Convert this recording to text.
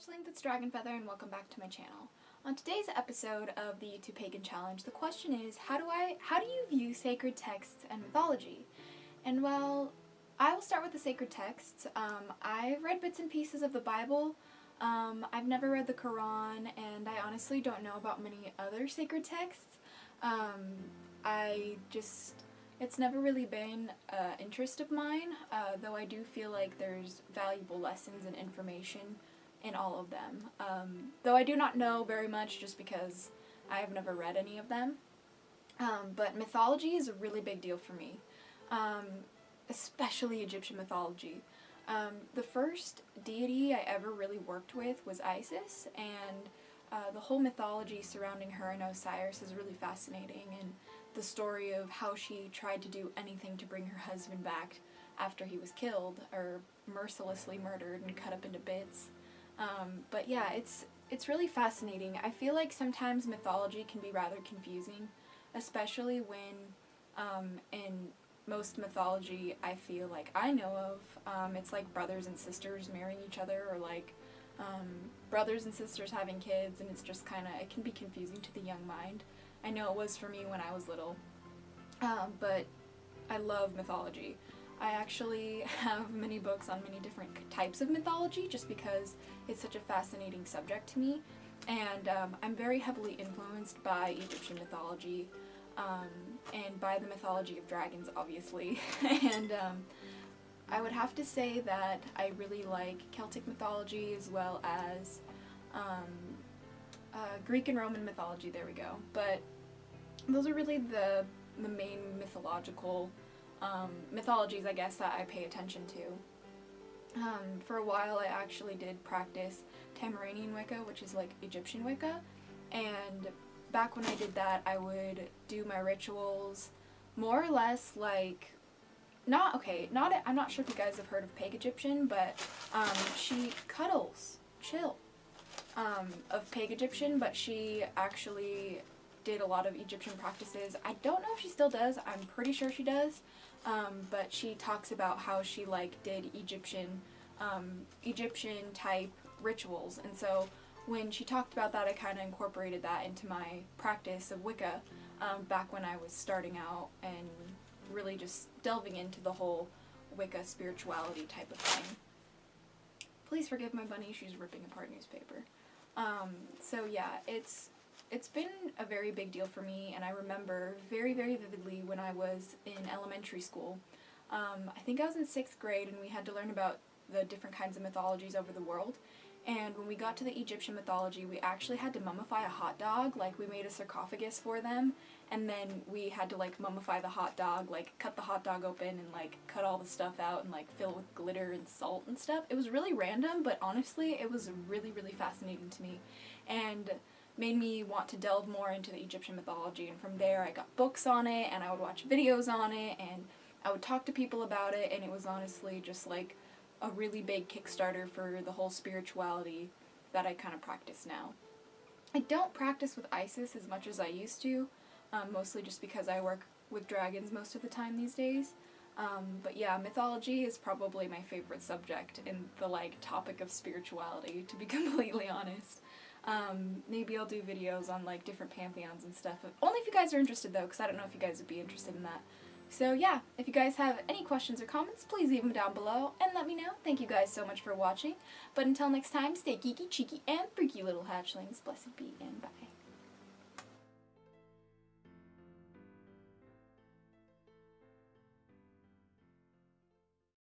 Hatchlings, it's DragonFeather and welcome back to my channel. On today's episode of the YouTube Pagan Challenge, the question is, how do you view sacred texts and mythology? And well, I will start with the sacred texts. I've read bits and pieces of the Bible. I've never read the Quran, and I honestly don't know about many other sacred texts. It's never really been an interest of mine, though I do feel like there's valuable lessons and information in all of them. Though I do not know very much just because I have never read any of them. But mythology is a really big deal for me, especially Egyptian mythology. The first deity I ever really worked with was Isis, and the whole mythology surrounding her and Osiris is really fascinating, and the story of how she tried to do anything to bring her husband back after he was killed, or mercilessly murdered and cut up into bits. But yeah, it's really fascinating. I feel like sometimes mythology can be rather confusing, especially when in most mythology I feel like I know of, it's like brothers and sisters marrying each other, or like brothers and sisters having kids, and it's just it can be confusing to the young mind. I know it was for me when I was little, but I love mythology. I actually have many books on many different types of mythology just because it's such a fascinating subject to me, and I'm very heavily influenced by Egyptian mythology, and by the mythology of dragons, obviously. And I would have to say that I really like Celtic mythology as well as Greek and Roman mythology, there we go. But those are really the main mythological mythologies, I guess, that I pay attention to. For a while I actually did practice Tamaranian Wicca, which is like Egyptian Wicca, and back when I did that I would do my rituals more or less like, I'm not sure if you guys have heard of Pagan Egyptian, but she cuddles, chill, of Pagan Egyptian, but she actually did a lot of Egyptian practices. I don't know if she still does, I'm pretty sure she does, but she talks about how she did Egyptian type rituals, and so when she talked about that I kind of incorporated that into my practice of Wicca back when I was starting out and really just delving into the whole Wicca spirituality type of thing. Please forgive my bunny, she's ripping apart newspaper. So yeah, it's been a very big deal for me, and I remember very, very vividly when I was in elementary school. I think I was in 6th grade, and we had to learn about the different kinds of mythologies over the world. And when we got to the Egyptian mythology, we actually had to mummify a hot dog. We made a sarcophagus for them, and then we had to mummify the hot dog, cut the hot dog open and cut all the stuff out and fill it with glitter and salt and stuff. It was really random, but honestly it was really, really fascinating to me, and made me want to delve more into the Egyptian mythology. And from there I got books on it, and I would watch videos on it, and I would talk to people about it, and it was honestly just a really big kickstarter for the whole spirituality that I kind of practice now. I don't practice with Isis as much as I used to, mostly just because I work with dragons most of the time these days. But yeah, mythology is probably my favorite subject in the topic of spirituality, to be completely honest. Maybe I'll do videos on different pantheons and stuff, only if you guys are interested though, because I don't know if you guys would be interested in that. So yeah, if you guys have any questions or comments, please leave them down below and let me know. Thank you guys so much for watching, but until next time, stay geeky, cheeky, and freaky little hatchlings. Blessed be, and bye.